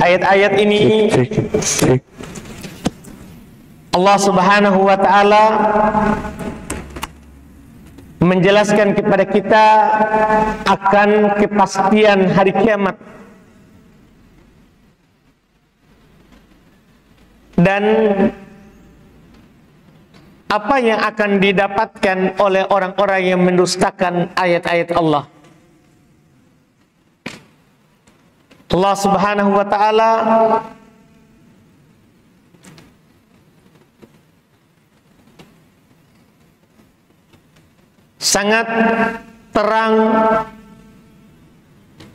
Ayat-ayat ini Allah Subhanahu wa ta'ala menjelaskan kepada kita akan kepastian hari kiamat dan apa yang akan didapatkan oleh orang-orang yang mendustakan ayat-ayat Allah. Allah Subhanahu wa ta'ala sangat terang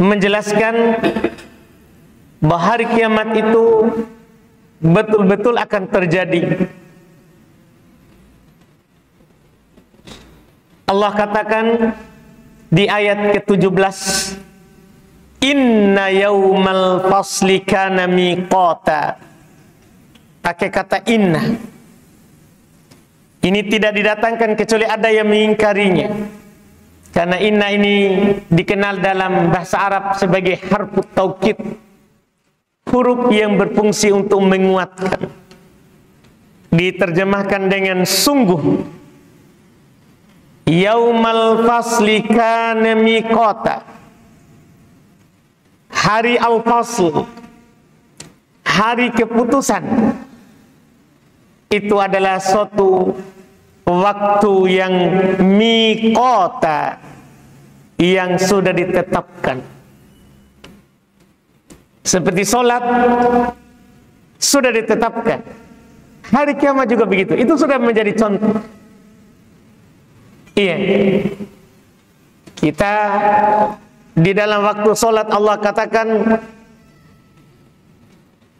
menjelaskan bahwa hari kiamat itu betul-betul akan terjadi. Allah katakan di ayat ke-17, Inna yaumal fasli kana miqata. Pakai kata inna. Ini tidak didatangkan kecuali ada yang mengingkarinya. Karena inna ini dikenal dalam bahasa Arab sebagai harfu taukid, huruf yang berfungsi untuk menguatkan. Diterjemahkan dengan sungguh. Yaumal fasli kana miqata. Hari al-fasl, hari keputusan, itu adalah suatu waktu yang miqata, yang sudah ditetapkan. Seperti sholat sudah ditetapkan, hari kiamat juga begitu. Itu sudah menjadi contoh. Iya, kita di dalam waktu sholat Allah katakan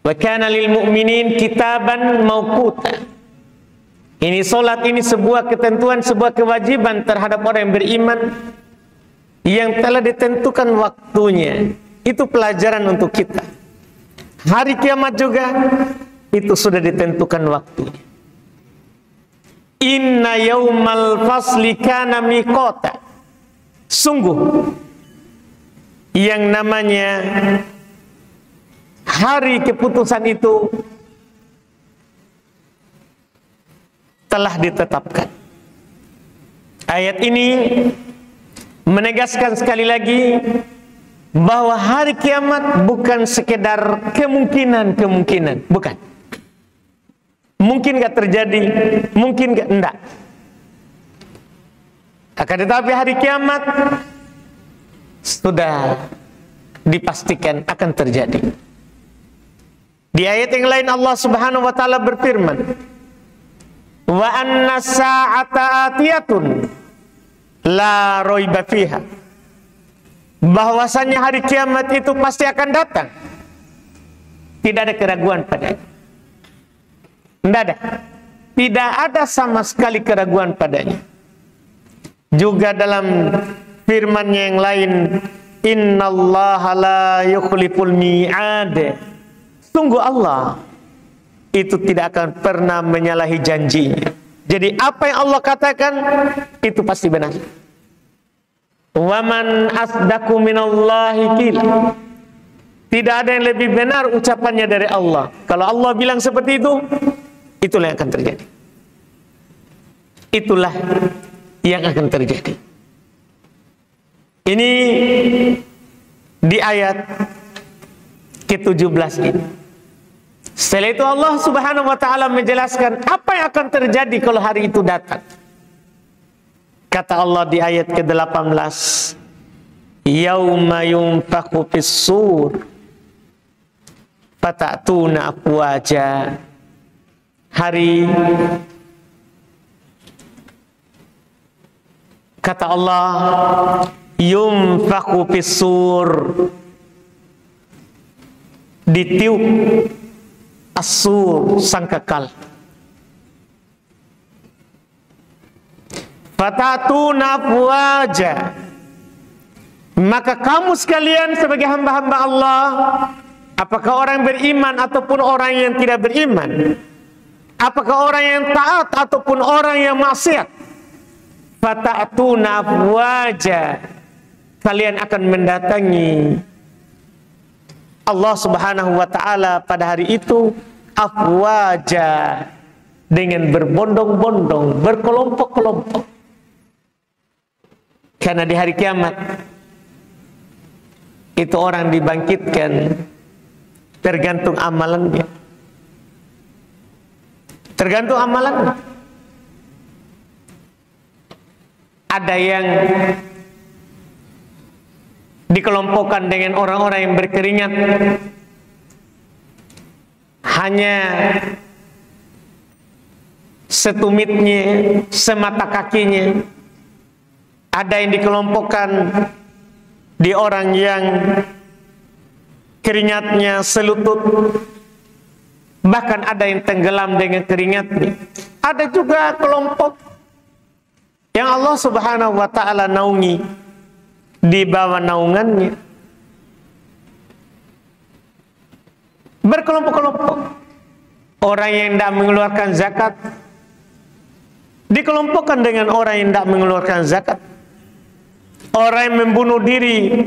wa kana lil mu'minin kitaban mauquta. Ini sholat ini sebuah ketentuan, sebuah kewajiban terhadap orang yang beriman yang telah ditentukan waktunya. Itu pelajaran untuk kita. Hari kiamat juga itu sudah ditentukan waktunya. Inna yaumal fasli kana miqata. Sungguh yang namanya hari keputusan itu telah ditetapkan. Ayat ini menegaskan sekali lagi bahwa hari kiamat bukan sekedar kemungkinan-kemungkinan, bukan. Mungkin gak terjadi, mungkin gak, enggak. Akan tetapi hari kiamat sudah dipastikan akan terjadi. Di ayat yang lain Allah Subhanahu wa ta'ala berfirman, wa anna sa'ata atiyatun la raiba fiha. Bahwasanya hari kiamat itu pasti akan datang. Tidak ada keraguan padanya. Tidak ada. Tidak ada sama sekali keraguan padanya. Juga dalam firman-Nya yang lain, innallaha la yukhliful mi'ad. Sungguh Allah itu tidak akan pernah menyalahi janjinya. Jadi apa yang Allah katakan itu pasti benar. Wa man asdaqu minallahi qila. Tidak ada yang lebih benar ucapannya dari Allah. Kalau Allah bilang seperti itu, itulah yang akan terjadi. Itulah yang akan terjadi. Ini di ayat ke-17 ini. Setelah itu Allah Subhanahu wa taala menjelaskan apa yang akan terjadi kalau hari itu datang. Kata Allah di ayat ke-18, yauma yunfakhu fis-sur fata'tuna afwaja. Hari, kata Allah, yunfakhu fis-sur, ditiup as-sur, sangkakala. Fata'tuna afwaja, maka kamu sekalian sebagai hamba-hamba Allah, apakah orang beriman ataupun orang yang tidak beriman, apakah orang yang taat ataupun orang yang maksiat, fata'tuna afwaja, kalian akan mendatangi Allah Subhanahu wa taala pada hari itu afwaja, dengan berbondong-bondong, berkelompok-kelompok. Karena di hari kiamat itu orang dibangkitkan tergantung amalannya. Tergantung amalannya. Ada yang dikelompokkan dengan orang-orang yang berkeringat hanya setumitnya, semata kakinya. Ada yang dikelompokkan di orang yang keringatnya selutut, bahkan ada yang tenggelam dengan keringatnya. Ada juga kelompok yang Allah Subhanahu wa taala naungi di bawah naungannya, berkelompok-kelompok. Orang yang tidak mengeluarkan zakat dikelompokkan dengan orang yang tidak mengeluarkan zakat. Orang yang membunuh diri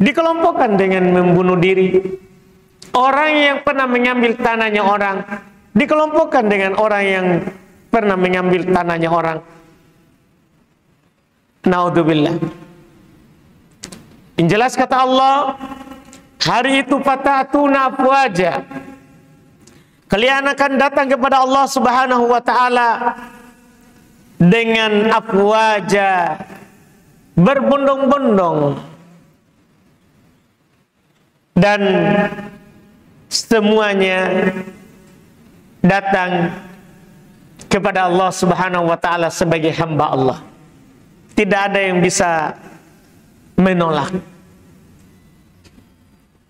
dikelompokkan dengan membunuh diri. Orang yang pernah mengambil tanahnya orang dikelompokkan dengan orang yang pernah mengambil tanahnya orang. Naudzubillah. Yang jelas kata Allah, hari itu fata'tuna afwaja, kalian akan datang kepada Allah Subhanahu wa taala dengan afwaja, berbondong-bondong, dan semuanya datang kepada Allah Subhanahu wa taala sebagai hamba Allah. Tidak ada yang bisa menolak.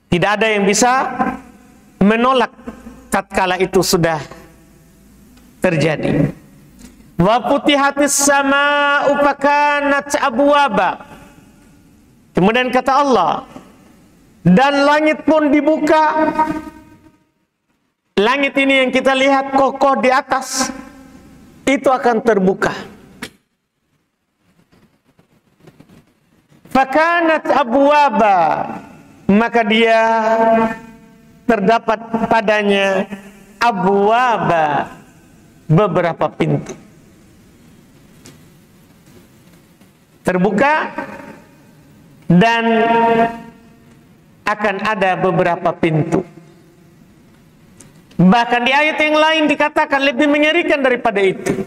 Tidak ada yang bisa menolak tatkala itu sudah terjadi. Wa futihatis samaa'u fakanat abwaba. Kemudian kata Allah, dan langit pun dibuka. Langit ini yang kita lihat kokoh di atas, itu akan terbuka. Fakanat abwaba, maka dia terdapat padanya abwaba, beberapa pintu. Terbuka dan akan ada beberapa pintu. Bahkan di ayat yang lain dikatakan lebih mengerikan daripada itu.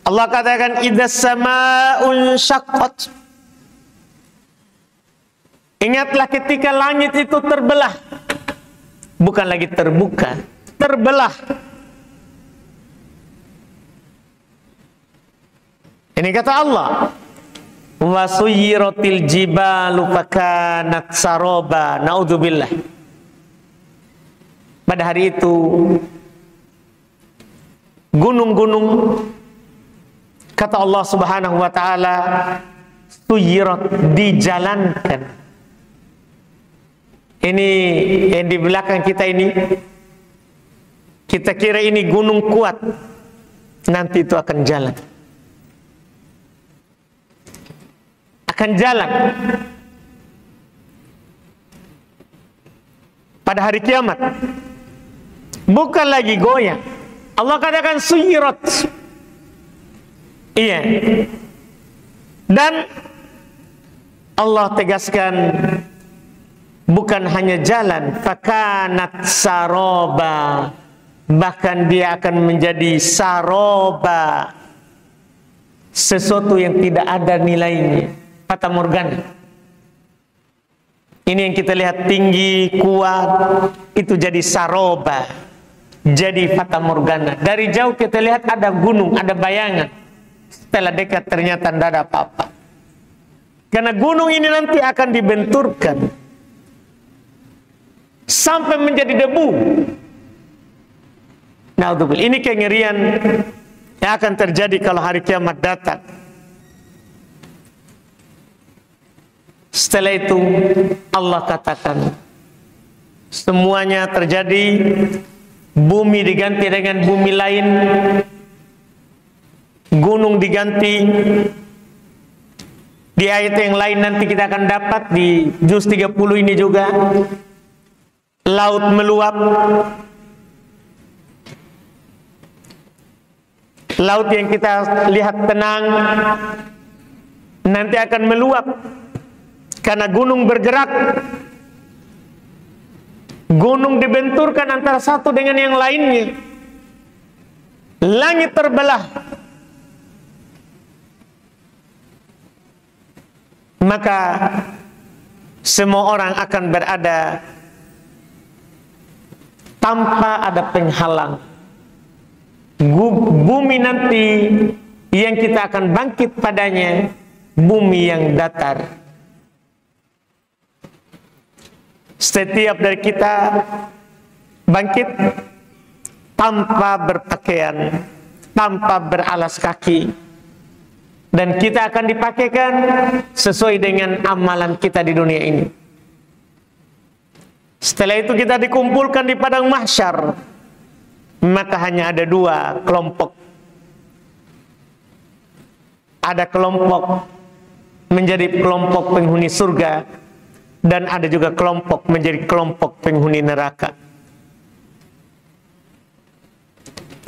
Allah katakan idzas samaa'un syaqqat. Ingatlah ketika langit itu terbelah. Bukan lagi terbuka, terbelah. Ini kata Allah, wa suyyiratil jibalu fakanat saroba. Naudzubillah. Pada hari itu gunung-gunung, kata Allah Subhanahu wa taala, suyyirat, dijalankan. Ini yang di belakang kita ini, kita kira ini gunung kuat, nanti itu akan jalan. Akan jalan pada hari kiamat. Bukan lagi goyang. Allah katakan suyirat. Iya. Dan Allah tegaskan bukan hanya jalan, fakanat saroba, bahkan dia akan menjadi saroba, sesuatu yang tidak ada nilainya, fata morgana. Ini yang kita lihat tinggi, kuat, itu jadi saroba, jadi fata morgana. Dari jauh kita lihat ada gunung, ada bayangan. Setelah dekat ternyata tidak ada apa-apa. Karena gunung ini nanti akan dibenturkan sampai menjadi debu. Naudzubillah. Ini kengerian yang akan terjadi kalau hari kiamat datang. Setelah itu Allah katakan semuanya terjadi, bumi diganti dengan bumi lain, gunung diganti. Di ayat yang lain nanti kita akan dapat di juz 30 ini juga, laut meluap. Laut yang kita lihat tenang nanti akan meluap karena gunung bergerak. Gunung dibenturkan antara satu dengan yang lainnya. Langit terbelah. Maka semua orang akan berada tanpa ada penghalang. Bumi nanti yang kita akan bangkit padanya, bumi yang datar. Setiap dari kita bangkit tanpa berpakaian, tanpa beralas kaki. Dan kita akan dipakaikan sesuai dengan amalan kita di dunia ini. Setelah itu kita dikumpulkan di padang mahsyar. Maka hanya ada dua kelompok. Ada kelompok menjadi kelompok penghuni surga, dan ada juga kelompok menjadi kelompok penghuni neraka.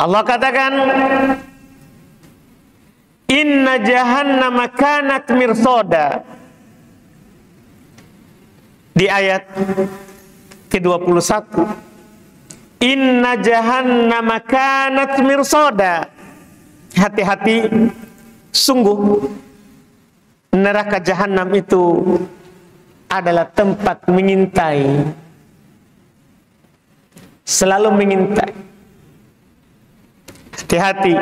Allah katakan, inna jahannama kanat mirsoda. Di ayat ke-21, inna jahannama kanat mirsoda. Hati-hati, sungguh neraka jahanam itu adalah tempat mengintai, selalu mengintai. Hati-hati.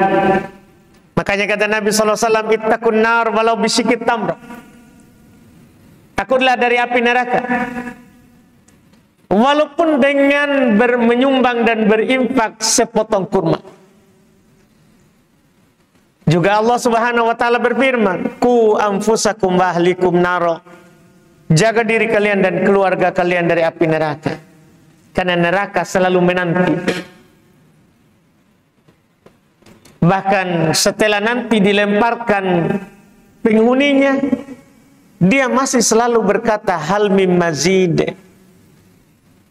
Makanya kata Nabi SAW, ittaqun nar walau bisyikit tamr. Takutlah dari api neraka, walaupun dengan menyumbang dan berinfak sepotong kurma. Juga Allah Subhanahu wa taala berfirman, "Qu anfusakum wa ahlikum naro." Jaga diri kalian dan keluarga kalian dari api neraka. Karena neraka selalu menanti. Bahkan setelah nanti dilemparkan penghuninya, dia masih selalu berkata, hal mim mazid.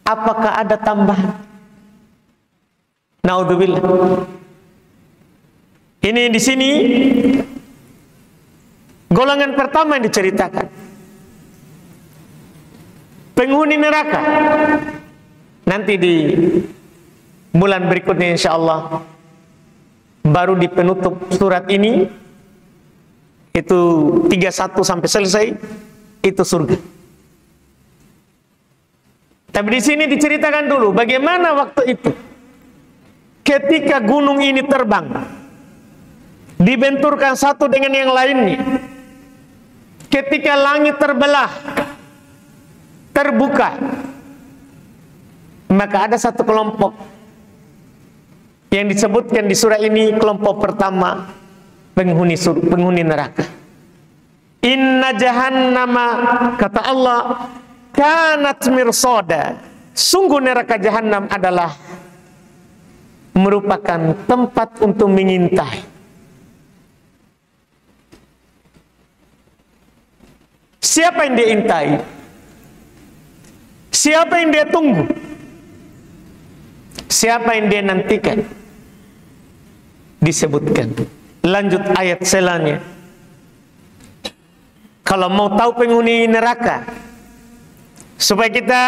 Apakah ada tambahan? Naudzubillah. Ini di sini golongan pertama yang diceritakan. Penghuni neraka. Nanti di bulan berikutnya insyaallah, baru di penutup surat ini, itu 31 sampai selesai, itu surga. Tapi di sini diceritakan dulu bagaimana waktu itu ketika gunung ini terbang, dibenturkan satu dengan yang lainnya, ketika langit terbelah, terbuka, maka ada satu kelompok yang disebutkan di surah ini, kelompok pertama, penghuni neraka. Inna jahannama, kata Allah, kanat mirsoda. Sungguh neraka jahanam adalah merupakan tempat untuk mengintai. Siapa yang dia intai? Siapa yang dia tunggu? Siapa yang dia nantikan? Disebutkan. Lanjut ayat selanjutnya. Kalau mau tahu penghuni neraka, supaya kita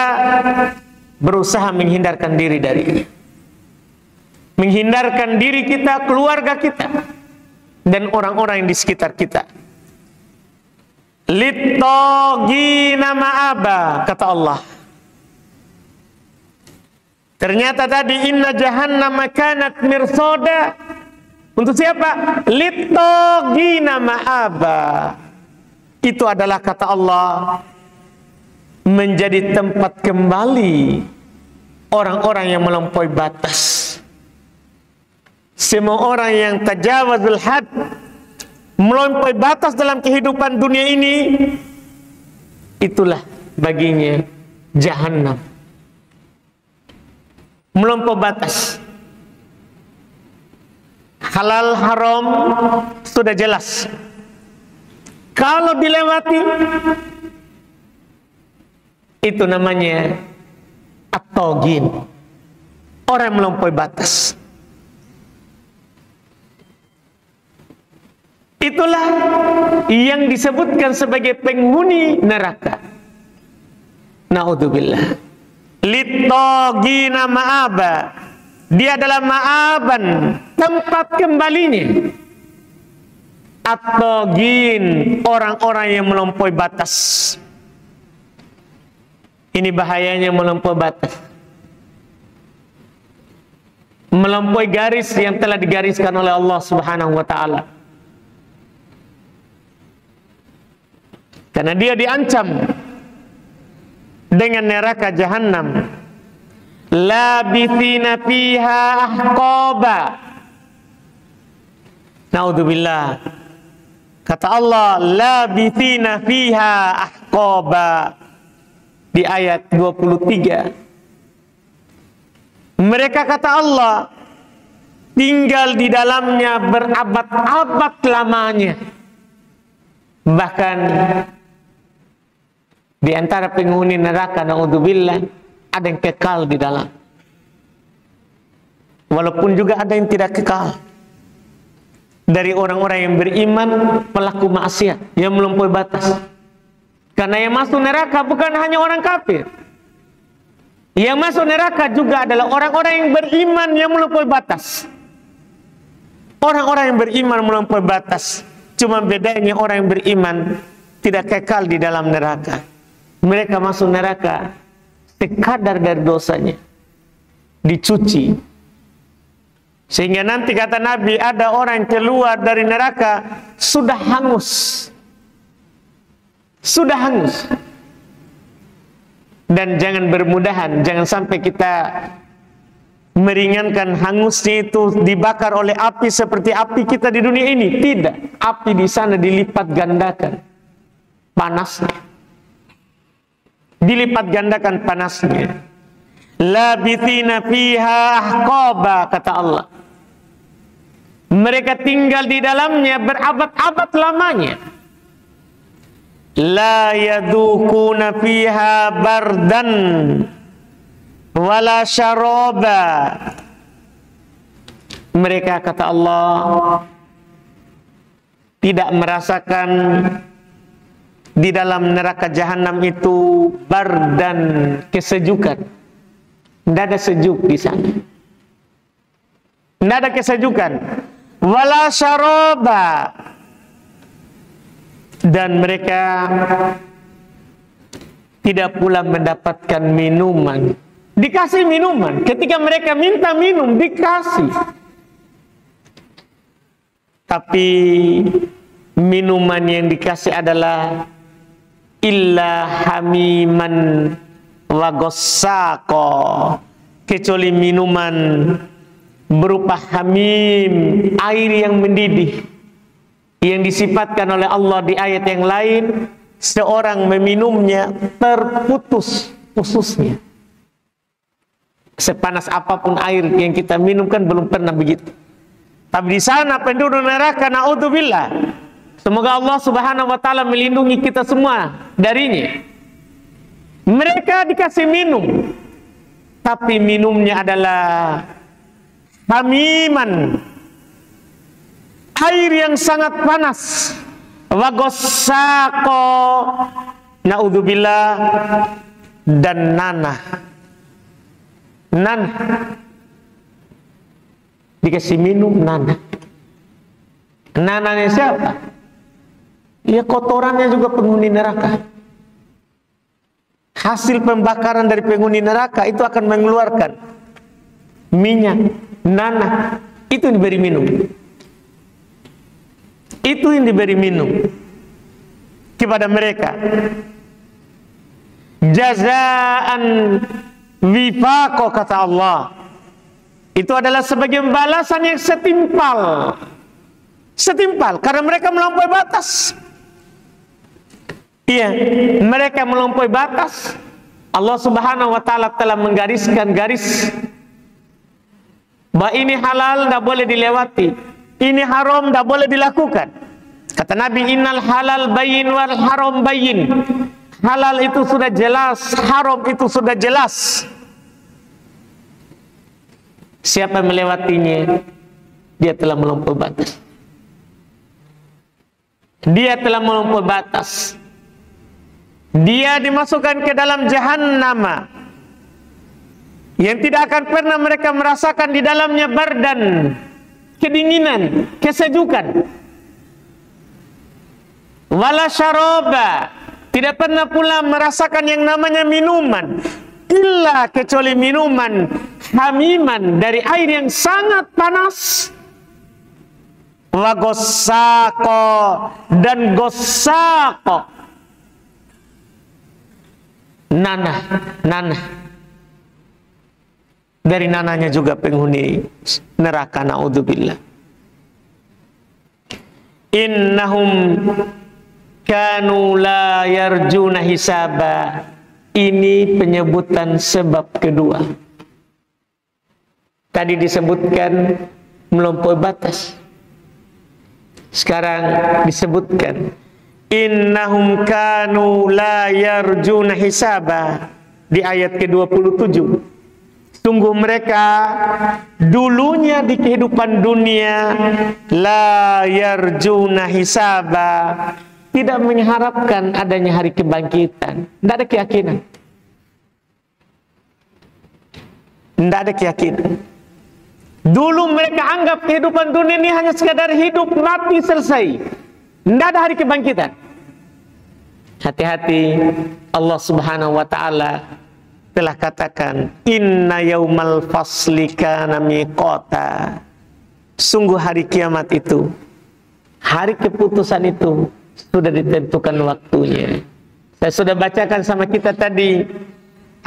berusaha menghindarkan diri darinya. Menghindarkan diri kita, keluarga kita, dan orang-orang yang di sekitar kita. Littagina ma'aba, kata Allah. Ternyata tadi inna jahannama kanat mirsada. Untuk siapa? Littagina ma'aba. Itu adalah kata Allah menjadi tempat kembali orang-orang yang melampaui batas. Semua orang yang tajawazul had, melampaui batas dalam kehidupan dunia ini, itulah baginya jahannam. Melampaui batas. Halal haram sudah jelas. Kalau dilewati, itu namanya at-taghin, orang yang melampaui batas. Itulah yang disebutkan sebagai penghuni neraka. Naudzubillah. Littagina ma'aba. Dia adalah ma'aban, tempat kembalinya. At-taghin, orang-orang yang melampaui batas. Ini bahayanya melampaui batas. Melampaui garis yang telah digariskan oleh Allah Subhanahu wa ta'ala. Karena dia diancam dengan neraka jahannam. Labithina fiha ahqaba. Naudzubillah. Kata Allah, labithina fiha ahqaba. Di ayat 23. Mereka, kata Allah, tinggal di dalamnya berabad-abad lamanya. Bahkan di antara penghuni neraka, naudzubillah, ada yang kekal di dalam. Walaupun juga ada yang tidak kekal. Dari orang-orang yang beriman, pelaku maksiat, yang melampaui batas. Karena yang masuk neraka bukan hanya orang kafir. Yang masuk neraka juga adalah orang-orang yang beriman yang melampaui batas. Orang-orang yang beriman melampaui batas. Cuma bedanya orang yang beriman tidak kekal di dalam neraka. Mereka masuk neraka sekadar dari dosanya, dicuci. Sehingga nanti kata Nabi, ada orang yang keluar dari neraka sudah hangus. Sudah hangus. Dan jangan bermudahan, jangan sampai kita meringankan hangusnya itu dibakar oleh api seperti api kita di dunia ini. Tidak, api di sana dilipat gandakan panasnya. Dilipat gandakan panasnya. Labithina fiha ahqaba, kata Allah. Mereka tinggal di dalamnya berabad-abad lamanya. La yadukuna fiha bardan wala syaraba. Mereka, kata Allah, tidak merasakan di dalam neraka jahanam itu bardan, kesejukan. Tidak ada sejuk di sana. Tidak ada kesejukan. Wala syaraba. Dan mereka tidak pula mendapatkan minuman. Dikasih minuman. Ketika mereka minta minum, dikasih. Tapi minuman yang dikasih adalah illa hamiman wa ghassaqo, kecuali minuman berupa hamim, air yang mendidih, yang disifatkan oleh Allah di ayat yang lain, seorang meminumnya terputus ususnya. Sepanas apapun air yang kita minum kan belum pernah begitu. Tapi di sana penduduk neraka, naudzubillah, semoga Allah Subhanahu wa ta'ala melindungi kita semua darinya. Mereka dikasih minum, tapi minumnya adalah hamiman, air yang sangat panas. Wa ghassaqo, naudzubillah, dan nanah. Nanah dikasih minum nanah. Nanahnya siapa? Ya kotorannya juga penghuni neraka. Hasil pembakaran dari penghuni neraka itu akan mengeluarkan minyak, nanah. Itu yang diberi minum. Itu yang diberi minum kepada mereka. Jazaan wifaqo, kata Allah. Itu adalah sebagai balasan yang setimpal. Setimpal karena mereka melampaui batas. Iya, mereka melampaui batas. Allah Subhanahu wa taala telah menggariskan garis bahwa ini halal, tidak boleh dilewati. Ini haram, tidak boleh dilakukan. Kata Nabi, innal halal bayyin wal haram bayyin. Halal itu sudah jelas, haram itu sudah jelas. Siapa yang melewatinya, dia telah melampaui batas. Dia telah melampaui batas. Dia dimasukkan ke dalam jahannam yang tidak akan pernah mereka merasakan di dalamnya bardan, kedinginan, kesejukan. Wala syaraba, tidak pernah pula merasakan yang namanya minuman, illa kecuali minuman hamiman, dari air yang sangat panas. Wa gossaqo, dan gossaqo, nanah. Dari nanahnya juga penghuni neraka, naudzubillah. Innahum kanu la yarjuna hisaba. Ini penyebutan sebab kedua. Tadi disebutkan melampaui batas. Sekarang disebutkan innahum kanu la yarjuna hisaba di ayat ke-27. Sungguh mereka dulunya di kehidupan dunia la yarjuna hisaba, tidak mengharapkan adanya hari kebangkitan. Tidak ada keyakinan. Tidak ada keyakinan. Dulu mereka anggap kehidupan dunia ini hanya sekadar hidup, mati, selesai. Tidak ada hari kebangkitan. Hati-hati, Allah Subhanahu wa ta'ala telah katakan, inna yaumal fasli kana miqata. Sungguh hari kiamat itu, hari keputusan itu sudah ditentukan waktunya. Saya sudah bacakan sama kita tadi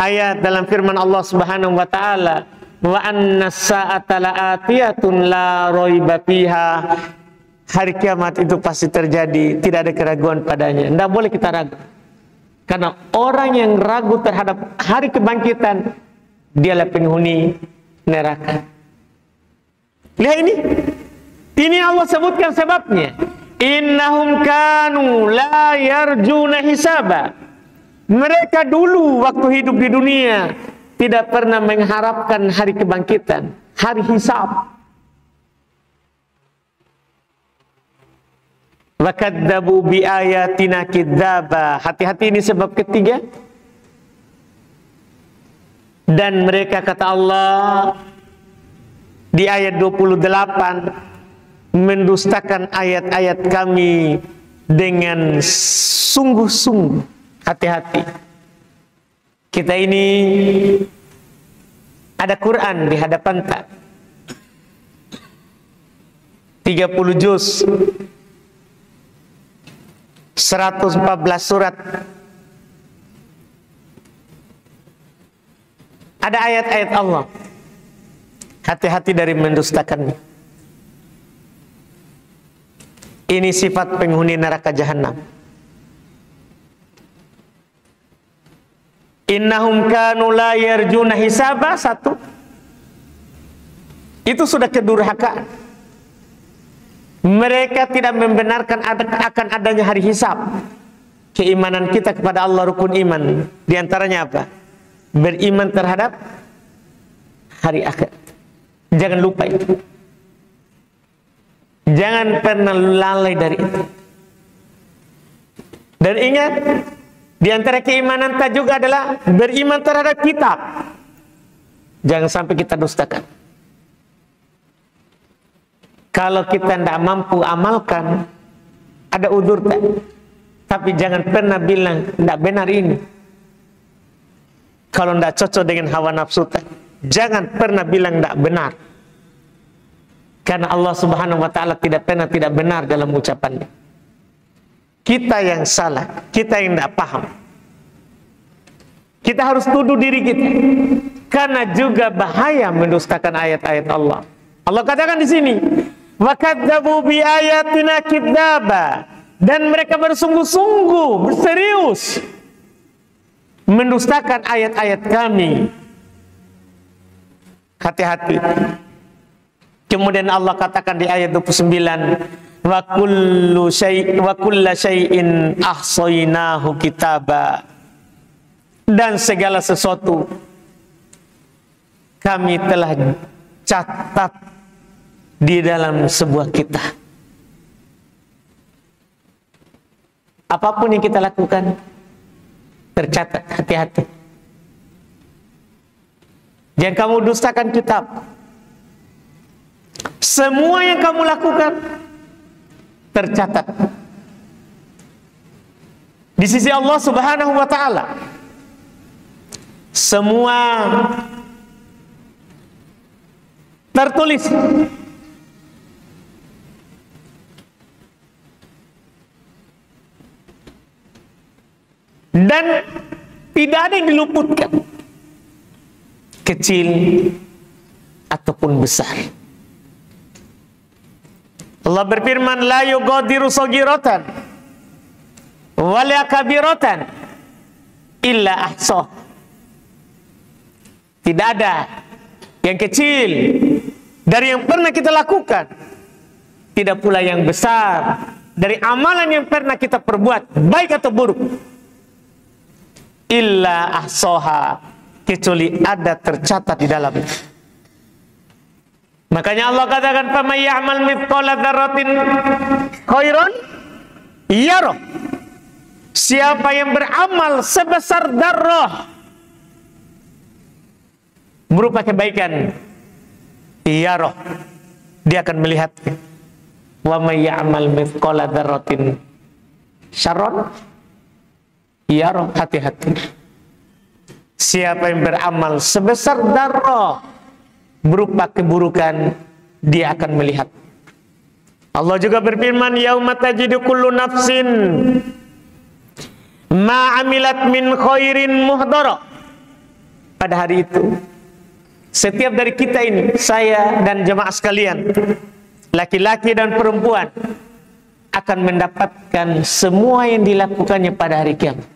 ayat dalam firman Allah Subhanahu wa ta'ala, wa anna sa'ata la'atiyatun la raiba fiha. Hari kiamat itu pasti terjadi, tidak ada keraguan padanya. Tidak boleh kita ragu. Karena orang yang ragu terhadap hari kebangkitan, dialah penghuni neraka. Lihat ini. Ini Allah sebutkan sebabnya. Innahum kanu la yarjuna hisaba. Mereka dulu waktu hidup di dunia tidak pernah mengharapkan hari kebangkitan, hari hisab. Wa kadzabu bi ayatina kidzaba. Hati-hati, ini sebab ketiga. Dan mereka, kata Allah di ayat 28, mendustakan ayat-ayat kami dengan sungguh-sungguh. Hati-hati. Kita ini ada Quran di hadapan tak, 30 juz, 114 surat. Ada ayat-ayat Allah. Hati-hati dari mendustakannya. Ini sifat penghuni neraka jahanam. Innahum kanu la yarjuna hisaba, satu. Itu sudah kedurhakaan. Mereka tidak membenarkan akan adanya hari hisab. Keimanan kita kepada Allah, rukun iman, di antaranya apa? Beriman terhadap hari akhir. Jangan lupa itu. Jangan pernah lalai dari itu. Dan ingat, Di antara keimanan kita juga adalah beriman terhadap kitab. Jangan sampai kita dustakan. Kalau kita tidak mampu amalkan, ada udzur tak? Tapi jangan pernah bilang tidak benar ini. Kalau tidak cocok dengan hawa nafsu tak? Jangan pernah bilang tidak benar. Karena Allah Subhanahu wa Ta'ala tidak pernah tidak benar dalam ucapannya. Kita yang salah, kita yang tidak paham. Kita harus tuduh diri kita. Karena juga bahaya mendustakan ayat-ayat Allah. Allah katakan di sini, wa kadzdzabu bi ayatina kidzaba, dan mereka bersungguh-sungguh, berserius mendustakan ayat-ayat kami. Hati-hati. Kemudian Allah katakan di ayat 29, wa kullu syai'in ahsaynahu kitaba, dan segala sesuatu kami telah catat di dalam sebuah kitab. Apapun yang kita lakukan tercatat. Hati-hati. Jangan kamu dustakan kitab. Semua yang kamu lakukan tercatat di sisi Allah Subhanahu wa Ta'ala. Semua tertulis. Dan tidak ada yang diluputkan, kecil ataupun besar. Allah berfirman, la yughadiru saghiratan wala kabiratan illa ahsah. Tidak ada yang kecil dari yang pernah kita lakukan, tidak pula yang besar dari amalan yang pernah kita perbuat, baik atau buruk, illa ahsaha, kecuali ada tercatat di dalamnya. Makanya Allah katakan, faman ya'mal mithqala dzarratin khairan yarah. Siapa yang beramal sebesar darah berupa kebaikan, yarah, dia akan melihat. Wa may ya'mal mithqala dzarratin syarran yarah. Hati-hati. Siapa yang beramal sebesar darah berupa keburukan, dia akan melihat. Allah juga berfirman, yauma tajidu kullu nafsin ma amilat min khairin muhdara. Pada hari itu, setiap dari kita ini, saya dan jemaah sekalian, laki-laki dan perempuan, akan mendapatkan semua yang dilakukannya pada hari kiamat.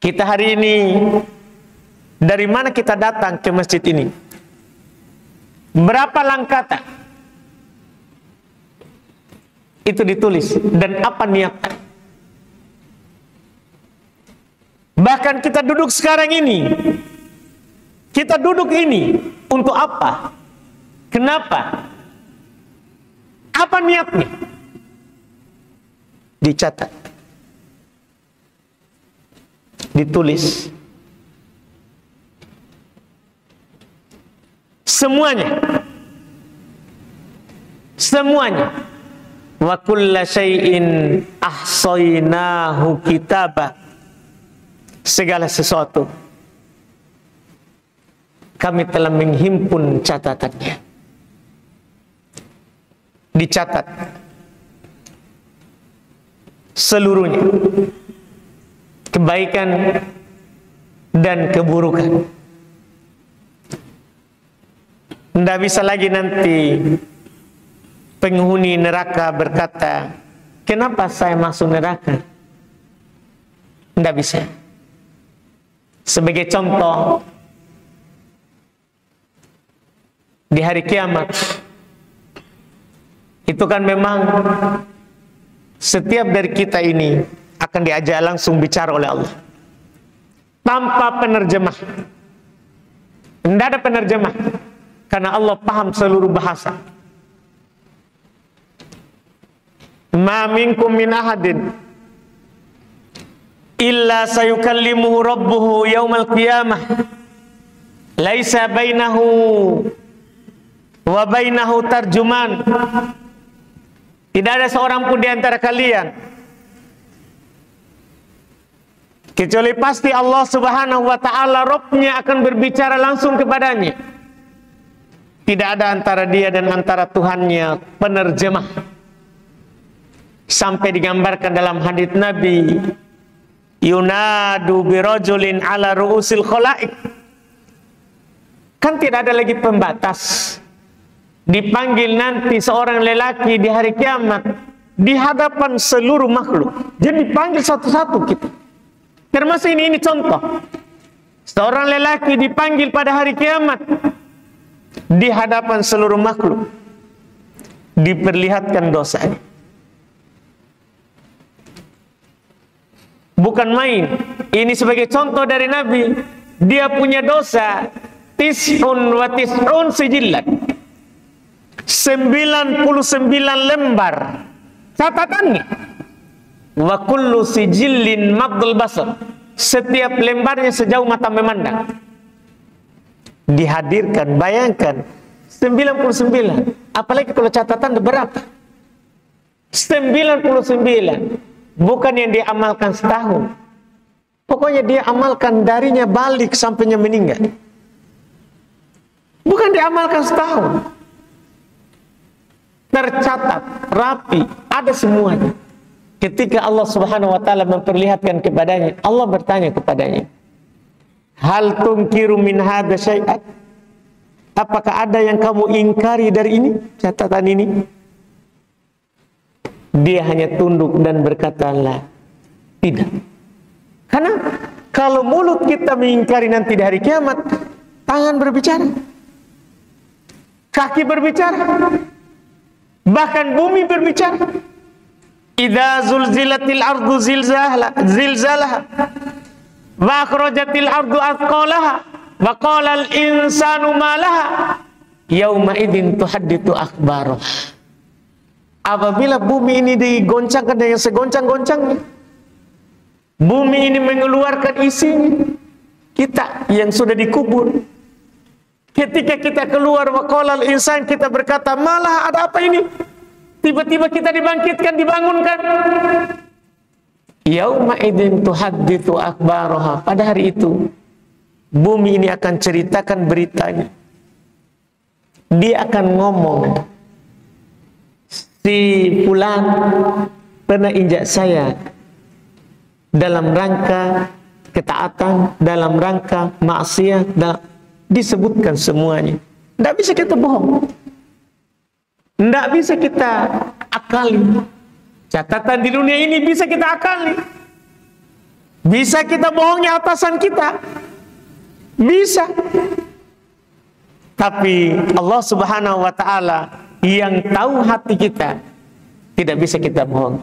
Kita hari ini, dari mana kita datang ke masjid ini? Berapa langkah tak? Itu ditulis. Dan apa niatnya? Bahkan kita duduk sekarang ini. Kita duduk ini untuk apa? Kenapa? Apa niatnya? Dicatat. Ditulis. Semuanya. Wa kulla syai'in ahsaynahu kitaba. Segala sesuatu kami telah menghimpun catatannya. Dicatat seluruhnya, kebaikan dan keburukan. Tidak bisa lagi nanti penghuni neraka berkata, kenapa saya masuk neraka? Tidak bisa. Sebagai contoh, di hari kiamat, itu kan memang setiap dari kita ini akan diajak langsung bicara oleh Allah. Tanpa penerjemah. Tidak ada penerjemah. Karena Allah paham seluruh bahasa. Ma minkum min ahadin illa sayukallimuhu rabbuhu yaumal qiyamah laisa bainahu wa bainahu tarjuman. Tidak ada seorang pun di antara kalian kecuali pasti Allah Subhanahu wa taala Rabb-Nya akan berbicara langsung kepadanya. Tidak ada antara dia dan antara Tuhannya penerjemah. Sampai digambarkan dalam hadits Nabi, yunadu birajulin ala ru'usil khalaik. Kan tidak ada lagi pembatas. Dipanggil nanti seorang lelaki di hari kiamat di hadapan seluruh makhluk. Jadi dipanggil satu-satu kita. Termasuk ini contoh. Seorang lelaki dipanggil pada hari kiamat di hadapan seluruh makhluk. Diperlihatkan dosanya. Bukan main. Ini sebagai contoh dari Nabi. Dia punya dosa tis'un wa tis'un sijillat, 99 lembar catatannya. Wa kullu sijillin maddul basar, setiap lembarnya sejauh mata memandang. Dihadirkan, bayangkan 99. Apalagi kalau catatan berapa? 99. Bukan yang dia amalkan setahun. Pokoknya dia amalkan darinya balik sampainya meninggal. Bukan diamalkan setahun. Tercatat, rapi, ada semuanya. Ketika Allah Subhanahu wa taala memperlihatkan kepadanya, Allah bertanya kepadanya, hal tunkiru min hadza syai'an? Apakah ada yang kamu ingkari dari ini? Catatan ini? Dia hanya tunduk dan berkata, la, tidak. Karena kalau mulut kita mengingkari nanti di hari kiamat, tangan berbicara, kaki berbicara, bahkan bumi berbicara. Idza zulzilatil ardu zilzalaha wa akhrajatil ardu athqalaha wa qala al insanu ma laha yauma idzin tuhadditsu akhbaraha. Apabila bumi ini digoncangkan dengan segoncang-goncangnya, bumi ini mengeluarkan isinya, kita yang sudah dikubur, ketika kita keluar wa qala al insan, kita berkata, malah ada apa ini? Tiba-tiba kita dibangkitkan, dibangunkan. Yauma idzin tuhadditsu akhbaraha. Pada hari itu bumi ini akan ceritakan beritanya. Dia akan ngomong, si fulan pernah injak saya dalam rangka ketaatan, dalam rangka maksiat, disebutkan semuanya. Tidak bisa kita bohong. Tidak bisa kita akali. Catatan di dunia ini bisa kita akali. Bisa kita bohongi atasan kita. Bisa. Tapi Allah Subhanahu wa ta'ala yang tahu hati kita, tidak bisa kita bohong.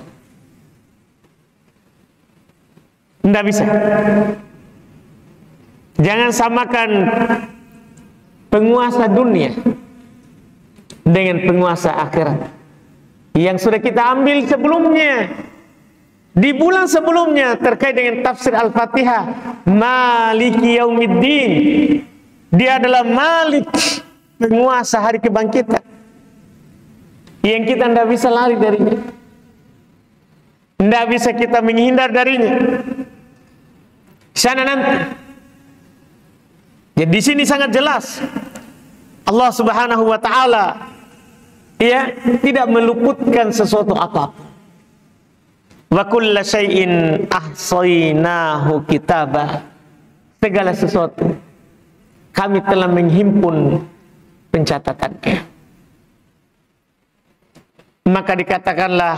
Tidak bisa. Jangan samakan penguasa dunia dengan penguasa akhirat yang sudah kita ambil sebelumnya, di bulan sebelumnya, terkait dengan tafsir Al-Fatihah. Maliki yaumiddin. Dia adalah Malik, penguasa hari kebangkitan, yang kita tidak bisa lari darinya, tidak bisa kita menghindar darinya. Sana nanti. Jadi di sini sangat jelas Allah Subhanahu wa taala tidak meluputkan sesuatu apapun. Wa kulla syai'in ahsaynahu kitaba. Segala sesuatu kami telah menghimpun pencatatannya. Maka dikatakanlah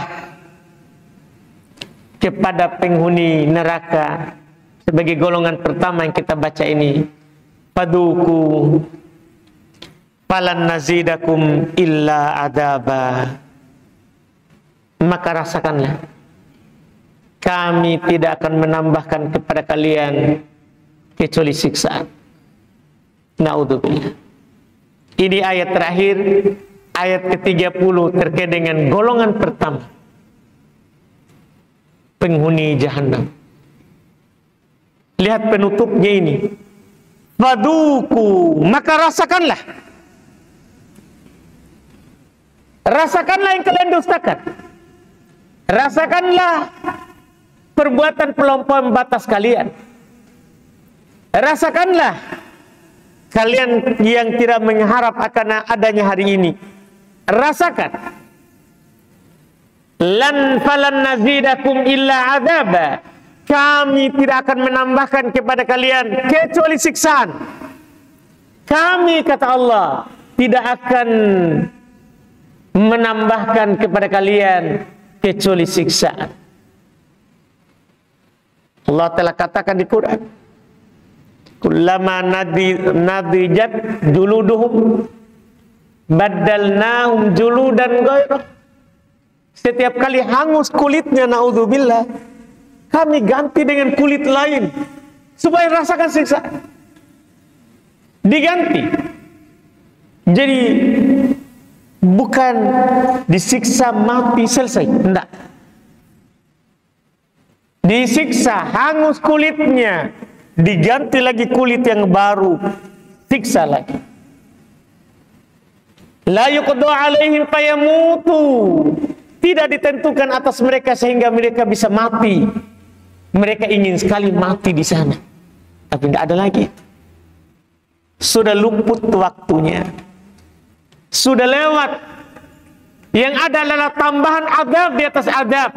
kepada penghuni neraka sebagai golongan pertama yang kita baca ini, faduku falan nazidakum illa adaba. Maka rasakanlah, kami tidak akan menambahkan kepada kalian kecuali siksaan. Naudzubillah. Ini ayat terakhir, ayat ke-30 terkait dengan golongan pertama, penghuni Jahannam. Lihat penutupnya ini. Faduku, maka rasakanlah. Rasakanlah yang kalian dustakan. Rasakanlah perbuatan pelampaui batas kalian. Rasakanlah kalian yang tidak mengharap akan adanya hari ini. Rasakan. Lan falan nazidakum illa adzaba. Kami tidak akan menambahkan kepada kalian kecuali siksaan. Kami, kata Allah, tidak akan menambahkan kepada kalian kecuali siksaan. Allah telah katakan di Quran, kullama nadijat juluduhum baddalnahum juludan ghairah. Setiap kali hangus kulitnya, naudzubillah, kami ganti dengan kulit lain supaya rasakan siksa. Diganti. Jadi bukan disiksa mati selesai, enggak. Disiksa hangus kulitnya, diganti lagi kulit yang baru, siksa lagi. La yuqda alaihim fayamutu. Tidak ditentukan atas mereka sehingga mereka bisa mati. Mereka ingin sekali mati di sana, tapi tidak ada lagi. Sudah luput waktunya. Sudah lewat. Yang ada adalah tambahan adab di atas adab.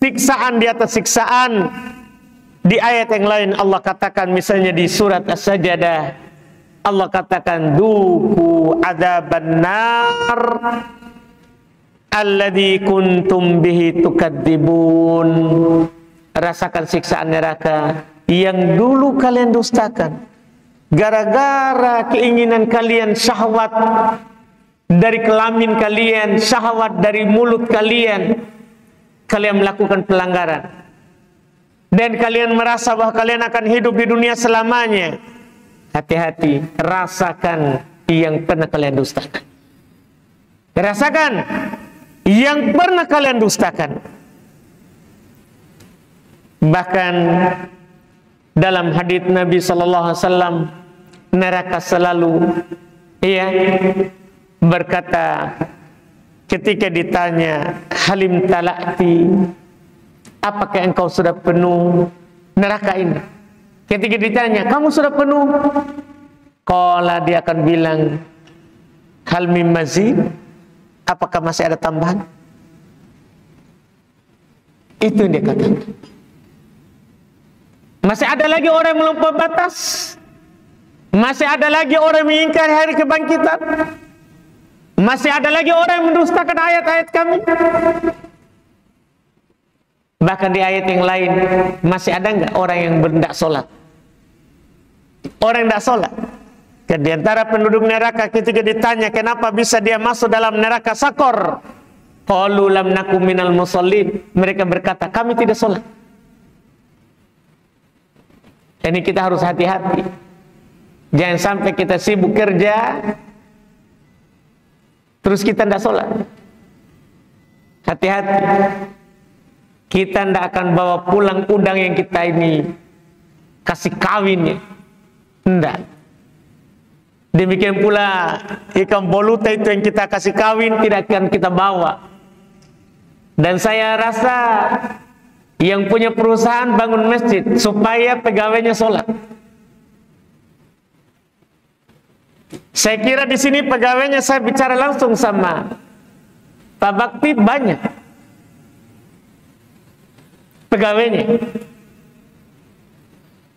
Siksaan di atas siksaan. Di ayat yang lain Allah katakan, misalnya di surat As-Sajdah, Allah katakan, duku adaban nar alladzi kuntum bihi tukadzibun. Rasakan siksaan neraka yang dulu kalian dustakan. Gara-gara keinginan kalian, syahwat dari kelamin kalian, syahwat dari mulut kalian, kalian melakukan pelanggaran. Dan kalian merasa bahwa kalian akan hidup di dunia selamanya. Hati-hati, rasakan yang pernah kalian dustakan. Rasakan yang pernah kalian dustakan. Bahkan dalam hadis Nabi sallallahu alaihi wasallam, neraka selalu berkata ketika ditanya, halim talati, apakah engkau sudah penuh neraka ini? Ketika ditanya, kamu sudah penuh? Qala, dia akan bilang, hal mim mazid, apakah masih ada tambahan? Itu yang dia katakan. Masih ada lagi orang yang melampaui batas. Masih ada lagi orang yang mengingkari hari kebangkitan. Masih ada lagi orang yang mendustakan ayat-ayat kami. Bahkan di ayat yang lain, masih ada enggak orang yang tidak sholat? Orang yang tidak sholat. Di antara penduduk neraka ketika ditanya kenapa bisa dia masuk dalam neraka sakor, qalu lam nakum minal musallin. Mereka berkata, kami tidak sholat. Ini kita harus hati-hati. Jangan sampai kita sibuk kerja, terus kita tidak sholat. Hati-hati. Kita tidak akan bawa pulang udang yang kita ini kasih kawin. Tidak. Demikian pula ikan boluta itu yang kita kasih kawin tidak akan kita bawa. Dan saya rasa yang punya perusahaan bangun masjid supaya pegawainya sholat. Saya kira di sini pegawainya, saya bicara langsung sama Pak Bakti, banyak pegawainya.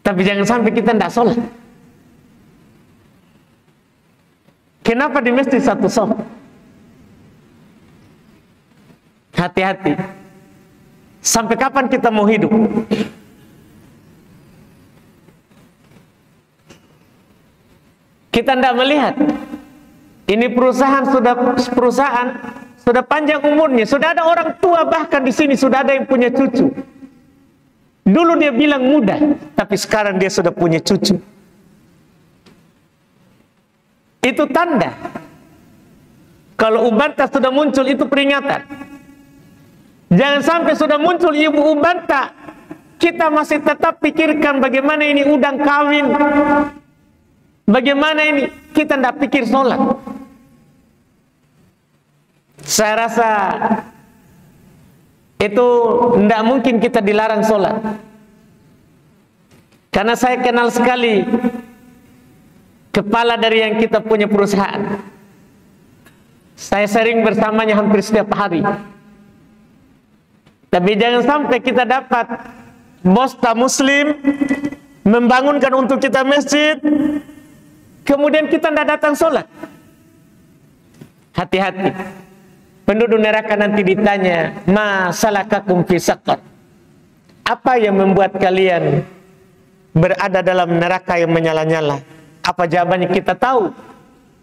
Tapi jangan sampai kita tidak sholat. Kenapa di masjid satu sholat? Hati-hati. Sampai kapan kita mau hidup? Kita tidak melihat. Ini perusahaan sudah panjang umurnya, sudah ada orang tua, bahkan di sini sudah ada yang punya cucu. Dulu dia bilang muda, tapi sekarang dia sudah punya cucu. Itu tanda. Kalau ubanta sudah muncul, itu peringatan. Jangan sampai sudah muncul ibu ubanta, kita masih tetap pikirkan bagaimana ini udang kawin, bagaimana ini, kita tidak pikir sholat. Saya rasa itu tidak mungkin kita dilarang sholat. Karena saya kenal sekali kepala dari yang kita punya perusahaan. Saya sering bersamanya hampir setiap hari. Tapi jangan sampai kita dapat bos tak muslim membangunkan untuk kita masjid, kemudian kita tidak datang sholat. Hati-hati. Penduduk neraka nanti ditanya, ma salakakum fi saqar? Apa yang membuat kalian berada dalam neraka yang menyala-nyala? Apa jawabannya? Kita tahu.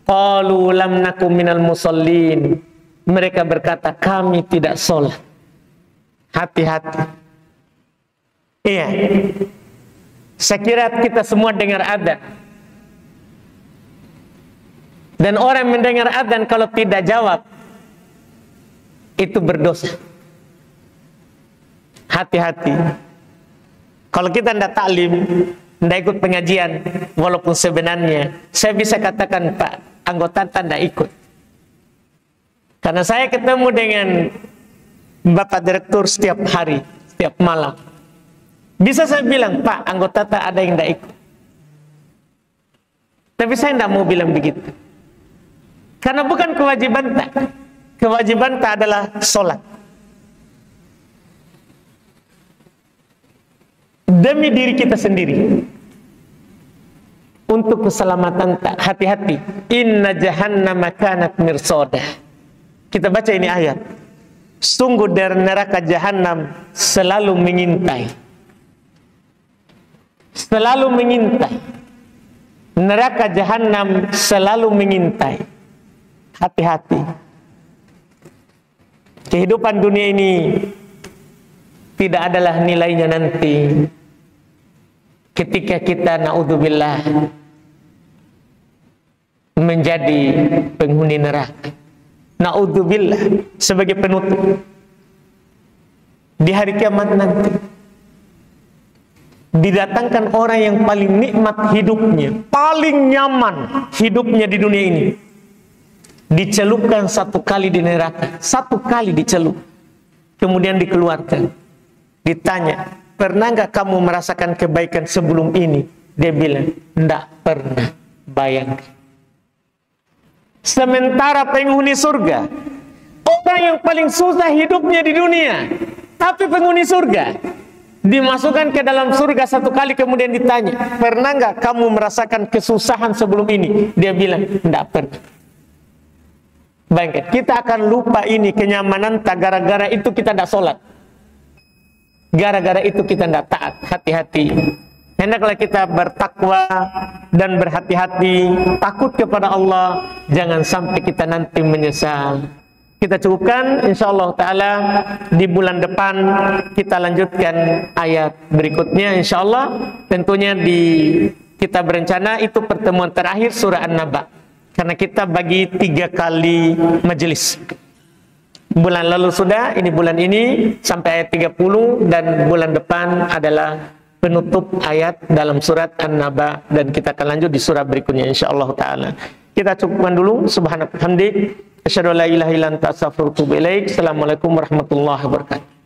Qalu lam nakum minal musallin. Mereka berkata, kami tidak sholat. Hati-hati. Iya. Saya kira kita semua dengar adzan. Dan orang mendengar adzan kalau tidak jawab, itu berdosa. Hati-hati. Kalau kita tidak taklim, tidak ikut pengajian, walaupun sebenarnya saya bisa katakan, Pak, anggota tidak ikut. Karena saya ketemu dengan Bapak Direktur setiap hari, setiap malam. Bisa saya bilang, Pak, anggota tak ada yang tidak ikut. Tapi saya tidak mau bilang begitu. Karena bukan kewajiban tak. Kewajiban tak adalah sholat. Demi diri kita sendiri. Untuk keselamatan tak. Hati-hati. Inna jahannama kanat mirsodah. Kita baca ini ayat. Sungguh dari neraka jahanam selalu mengintai. Selalu mengintai. Neraka jahanam selalu mengintai. Hati-hati. Kehidupan dunia ini tidak adalah nilainya nanti ketika kita naudzubillah menjadi penghuni neraka. Naudzubillah, sebagai penutup di hari kiamat nanti didatangkan orang yang paling nikmat hidupnya, paling nyaman hidupnya di dunia ini, dicelupkan satu kali di neraka, satu kali dicelup, kemudian dikeluarkan. Ditanya, pernah nggak kamu merasakan kebaikan sebelum ini? Dia bilang, enggak pernah. Bayangkan. Sementara penghuni surga, orang yang paling susah hidupnya di dunia, tapi penghuni surga, dimasukkan ke dalam surga satu kali, kemudian ditanya, pernah nggak kamu merasakan kesusahan sebelum ini? Dia bilang, enggak pernah. Bayangkan, kita akan lupa ini kenyamanan tak, gara-gara itu kita tidak sholat. Gara-gara itu kita tidak taat. Hati-hati. Hendaklah kita bertakwa dan berhati-hati, takut kepada Allah. Jangan sampai kita nanti menyesal. Kita cukupkan, insyaallah ta'ala di bulan depan kita lanjutkan ayat berikutnya insyaallah. Tentunya kita berencana itu pertemuan terakhir surah An-Naba. Karena kita bagi 3 kali majelis. Bulan lalu sudah, ini bulan ini sampai ayat 30, dan bulan depan adalah penutup ayat dalam surat An-Naba, dan kita akan lanjut di surah berikutnya insyaallah ta'ala. Kita cukupkan dulu. Subhanallah hamdik, asyhadu an la ilaha illa anta astaghfiruka wa atubu ilaik. Assalamualaikum warahmatullahi wabarakatuh.